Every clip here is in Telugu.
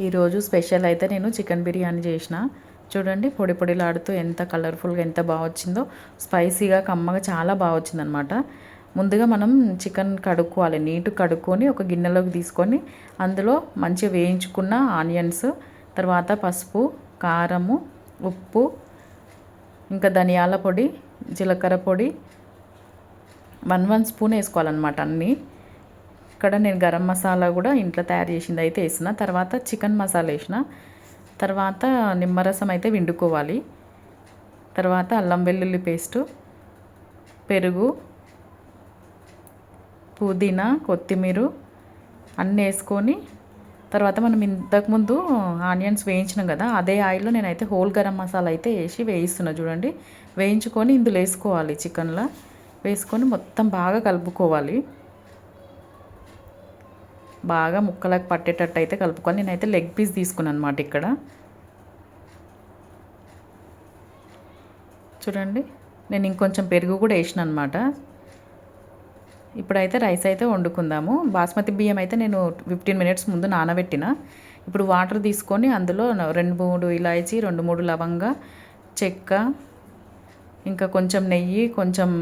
ఈరోజు స్పెషల్ అయితే నేను చికెన్ బిర్యానీ చేసిన. చూడండి పొడి పొడిలాడుతూ ఎంత కలర్ఫుల్గా ఎంత బాగా వచ్చిందో. స్పైసీగా కమ్మగా చాలా బాగా వచ్చిందనమాట. ముందుగా మనం చికెన్ కడుక్కోవాలి, నీట్గా కడుక్కొని ఒక గిన్నెలోకి తీసుకొని అందులో మంచిగా వేయించుకున్న ఆనియన్స్, తర్వాత పసుపు, కారము, ఉప్పు, ఇంకా ధనియాల పొడి, జీలకర్ర పొడి 1 స్పూన్ వేసుకోవాలన్నమాట అన్నీ. ఇక్కడ నేను గరం మసాలా కూడా ఇంట్లో తయారు చేసింది అయితే వేసిన. తర్వాత చికెన్ మసాలా వేసిన. తర్వాత నిమ్మరసం అయితే వండుకోవాలి. తర్వాత అల్లం వెల్లుల్లి పేస్టు, పెరుగు, పుదీనా, కొత్తిమీర అన్నీ వేసుకొని తర్వాత మనం ఇంతకుముందు ఆనియన్స్ వేయించినాం కదా, అదే ఆయిల్లో నేనైతే హోల్ గరం మసాలా అయితే వేసి వేయిస్తున్నా. చూడండి, వేయించుకొని ఇందులో వేసుకోవాలి. చికెన్లో వేసుకొని మొత్తం బాగా కలుపుకోవాలి. బాగా ముక్కలకు పట్టేటట్టు అయితే కలుపుకోవాలి. నేనైతే లెగ్ పీస్ తీసుకున్నాను అనమాట. ఇక్కడ చూడండి, నేను ఇంకొంచెం పెరుగు కూడా వేసిన అనమాట. ఇప్పుడైతే రైస్ అయితే వండుకుందాము. బాస్మతి బియ్యం అయితే నేను 15 మినిట్స్ ముందు నానబెట్టిన. ఇప్పుడు వాటర్ తీసుకొని అందులో 2-3 ఇలాచీ, 2-3 లవంగ చెక్క, ఇంకా కొంచెం నెయ్యి, కొంచెం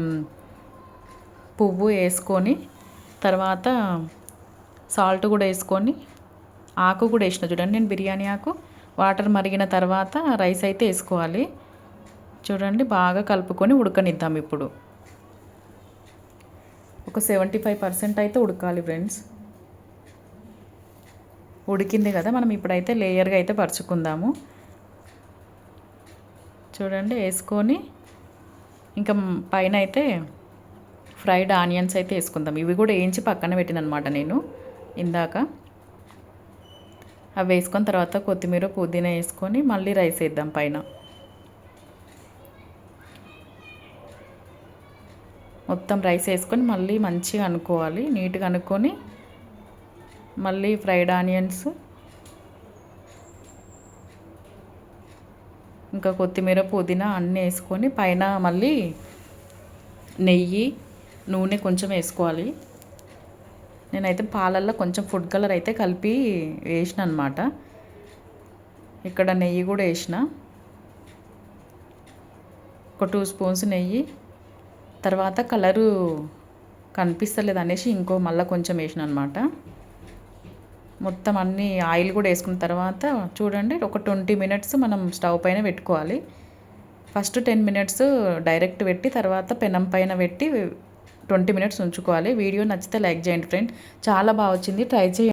పువ్వు వేసుకొని తర్వాత సాల్ట్ కూడా వేసుకొని ఆకు కూడా వేసిన. చూడండి, నేను బిర్యానీ ఆకు. వాటర్ మరిగిన తర్వాత రైస్ అయితే వేసుకోవాలి. చూడండి, బాగా కలుపుకొని ఉడకనిద్దాం. ఇప్పుడు ఒక 75% అయితే ఉడకాలి ఫ్రెండ్స్. ఉడికింది కదా, మనం ఇప్పుడైతే లేయర్గా అయితే పరుచుకుందాము. చూడండి, వేసుకొని ఇంకా పైన అయితే ఫ్రైడ్ ఆనియన్స్ అయితే వేసుకుందాం. ఇవి కూడా వేయించి పక్కన పెట్టిన అనమాట నేను ఇందాక. అవి వేసుకొని తర్వాత కొత్తిమీర, పుదీనా వేసుకొని మళ్ళీ రైస్ వేద్దాం పైన. మొత్తం రైస్ వేసుకొని మళ్ళీ మంచిగా అనుకోవాలి, నీట్గా అనుకొని మళ్ళీ ఫ్రైడ్ ఆనియన్స్, ఇంకా కొత్తిమీర, పుదీనా అన్నీ వేసుకొని పైన మళ్ళీ నెయ్యి, నూనె కొంచెం వేసుకోవాలి. నేనైతే పాలల్లో కొంచెం ఫుడ్ కలర్ అయితే కలిపి వేసిన అనమాట. ఇక్కడ నెయ్యి కూడా వేసిన, ఒక 2 స్పూన్స్ నెయ్యి. తర్వాత కలరు కనిపిస్తలేదు అనేసి ఇంకో మళ్ళీ కొంచెం వేసిన అనమాట. మొత్తం అన్నీ ఆయిల్ కూడా వేసుకున్న తర్వాత చూడండి, ఒక 20 మినిట్స్ మనం స్టవ్ పైన పెట్టుకోవాలి. ఫస్ట్ 10 మినిట్స్ డైరెక్ట్ పెట్టి తర్వాత పెనం పైన పెట్టి 20 మినిట్స్ ఉంచుకోవాలి. వీడియో నచ్చితే లైక్ చేయండి ఫ్రెండ్. చాలా బాగా వచ్చింది, ట్రై చేయండి.